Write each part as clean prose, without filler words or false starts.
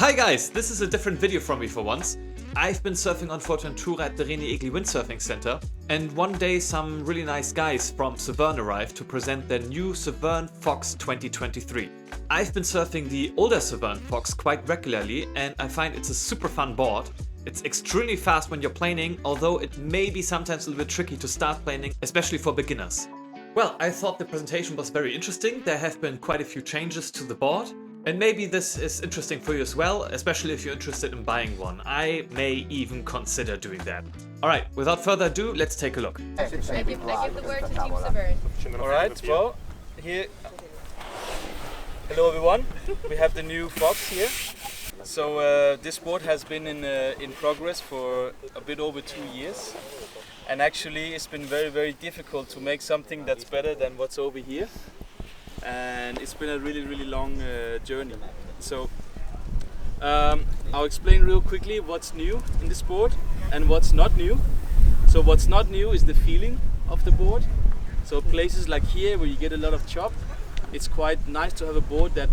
Hi guys, this is a different video from me for once. I've been surfing on Fortentura at the Reni Egli Windsurfing Center, and one day some really nice guys from Severne arrived to present their new Severne Fox 2023. I've been surfing the older Severne Fox quite regularly, and I find it's a super fun board. It's extremely fast when you're planing, although it may be sometimes a little bit tricky to start planing, especially for beginners. Well, I thought the presentation was very interesting. There have been quite a few changes to the board. And maybe this is interesting for you as well, especially if you're interested in buying one. I may even consider doing that. Alright, without further ado, let's take a look. I give the word to Team Severne. Alright, well, here, hello everyone, we have the new Fox here. So this board has been in progress for a bit over 2 years. And actually it's been very difficult to make something that's better than what's over here. And it's been a really long journey. So I'll explain real quickly what's new in this board and what's not new. So what's not new is the feeling of the board. So places like here where you get a lot of chop, it's quite nice to have a board that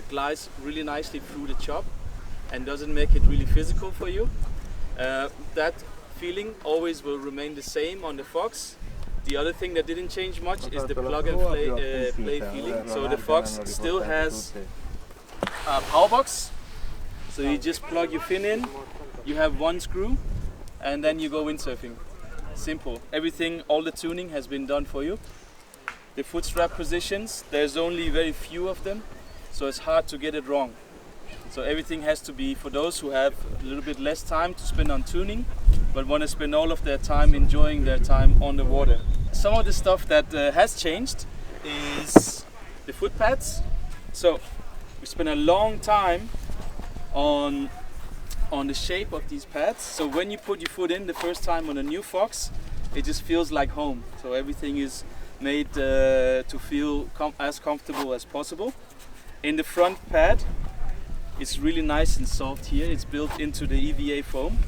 glides really nicely through the chop and doesn't make it really physical for you. That feeling always will remain the same on the Fox. The other thing that didn't change much is the plug and play feeling. So the Fox still has a power box. So you just plug your fin in, you have one screw, and then you go windsurfing. Simple. Everything, all the tuning has been done for you. The foot strap positions, there's only very few of them, so it's hard to get it wrong. So everything has to be for those who have a little bit less time to spend on tuning, but want to spend all of their time enjoying their time on the water. Some of the stuff that has changed is the foot pads. So we spent a long time on the shape of these pads. So when you put your foot in the first time on a new Fox, it just feels like home. So everything is made to feel as comfortable as possible. In the front pad, it's really nice and soft here. It's built into the EVA foam.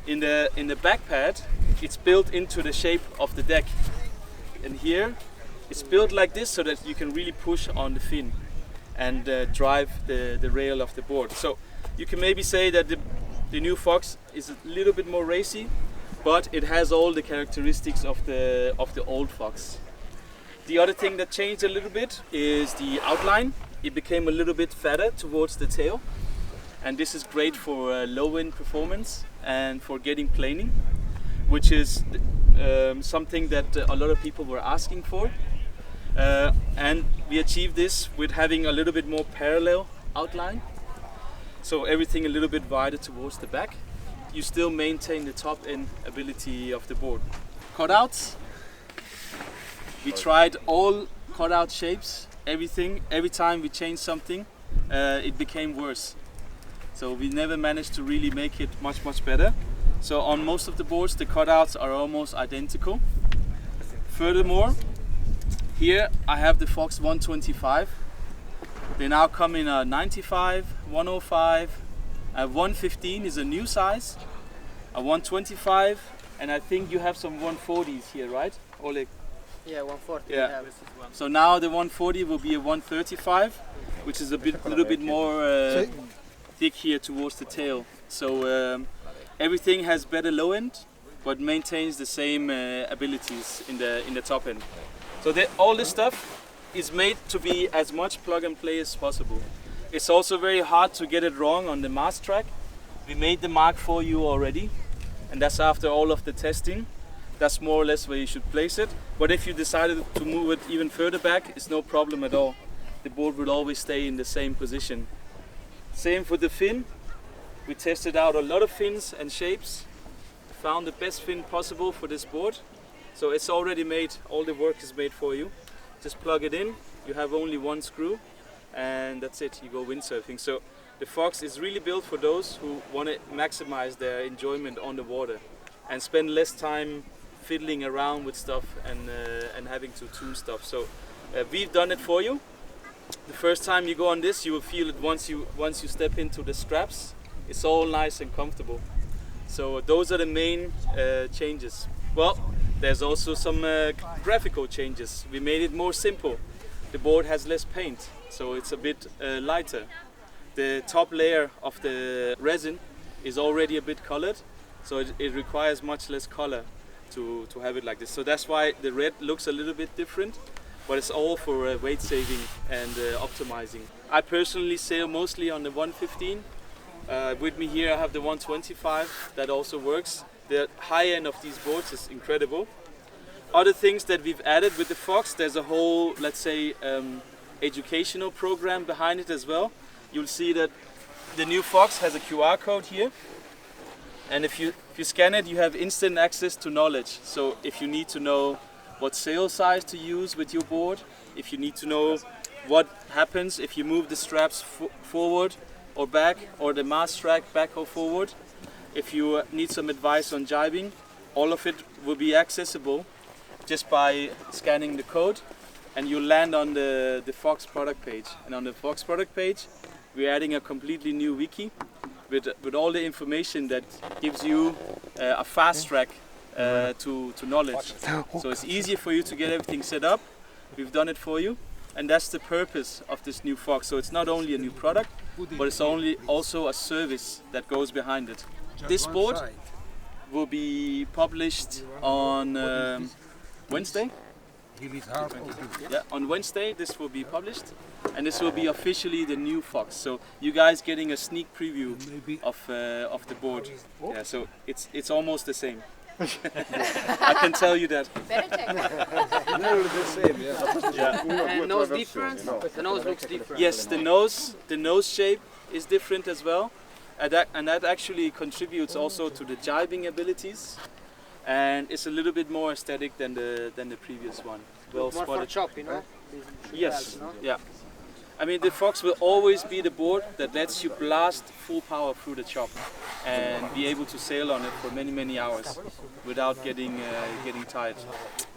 In the back pad, it's built into the shape of the deck. And here, it's built like this so that you can really push on the fin and drive the rail of the board. So you can maybe say that the new Fox is a little bit more racy, but it has all the characteristics of the old Fox. The other thing that changed a little bit is the outline. It became a little bit fatter towards the tail, and this is great for low wind performance and for getting planing, which is something that a lot of people were asking for. And we achieved this with having a little bit more parallel outline, so everything a little bit wider towards the back. You still maintain the top end ability of the board. Cutouts. We tried all cutout shapes. Everything, every time we changed something, it became worse. So we never managed to really make it much better. So on most of the boards, the cutouts are almost identical. Furthermore, here I have the Fox 125. They now come in a 95, 105, a 115 is a new size, a 125, and I think you have some 140s here, right, Oleg? Yeah, 140. Yeah. So now the 140 will be a 135, which is a little bit more thick here towards the tail. So everything has better low end, but maintains the same abilities in the top end. So all this stuff is made to be as much plug and play as possible. It's also very hard to get it wrong on the mast track. We made the mark for you already, and that's after all of the testing. That's more or less where you should place it. But if you decided to move it even further back, it's no problem at all. The board will always stay in the same position. Same for the fin. We tested out a lot of fins and shapes. Found the best fin possible for this board. So it's already made, all the work is made for you. Just plug it in, you have only one screw, and that's it, you go windsurfing. So the Fox is really built for those who want to maximize their enjoyment on the water and spend less time fiddling around with stuff and having to tune stuff. So we've done it for you. The first time you go on this, you will feel it once you step into the straps. It's all nice and comfortable. So those are the main changes. Well, there's also some graphical changes. We made it more simple. The board has less paint, so it's a bit lighter. the top layer of the resin is already a bit colored, so it requires much less color to have it like this. So that's why the red looks a little bit different, but it's all for weight saving and optimizing. I personally sail mostly on the 115. With me here I have the 125, that also works. The high end of these boards is incredible. Other things that we've added with the Fox, there's a whole, let's say, educational program behind it as well. You'll see that the new Fox has a QR code here, and if you scan it, you have instant access to knowledge. So if you need to know what sail size to use with your board, if you need to know what happens if you move the straps forward or back, or the mast track back or forward, if you need some advice on jibing, all of it will be accessible just by scanning the code, and you'll land on the Fox product page. And on the Fox product page, we're adding a completely new wiki with all the information that gives you a fast track to knowledge. So it's easier for you to get everything set up. We've done it for you, and that's the purpose of this new Fox. So it's not only a new product, but it's also a service that goes behind it. This board will be published on Wednesday. Yeah, on Wednesday this will be published, and this will be officially the new Fox. So you guys getting a sneak preview of the board. Yeah, so it's almost the same. I can tell you that. Better check. The same, yeah. And nose difference? The nose looks different. Yes, the nose shape is different as well, and that actually contributes also to the jibing abilities. And it's a little bit more aesthetic than the previous one. Well More for spotted. chop, you know? Yes, yeah. I mean, the Fox will always be the board that lets you blast full power through the chop and be able to sail on it for many hours without getting tired.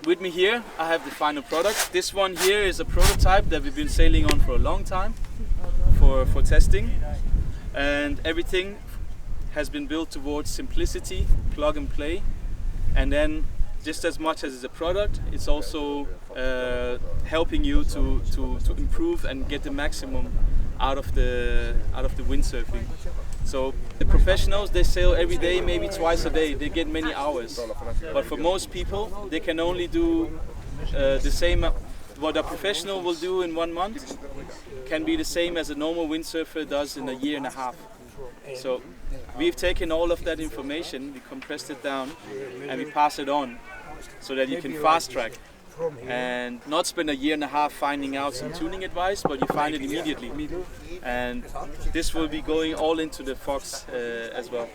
With me here, I have the final product. This one here is a prototype that we've been sailing on for a long time for testing, and everything has been built towards simplicity, plug and play. And then, just as much as it's a product, it's also helping you to improve and get the maximum out of the windsurfing. So the professionals, they sail every day, maybe twice a day. They get many hours. But for most people, they can only do the same. What a professional will do in 1 month can be the same as a normal windsurfer does in a year and a half. So we've taken all of that information, we compressed it down, and we pass it on so that you can fast track and not spend a year and a half finding out some tuning advice, but you find it immediately. And this will be going all into the Fox as well.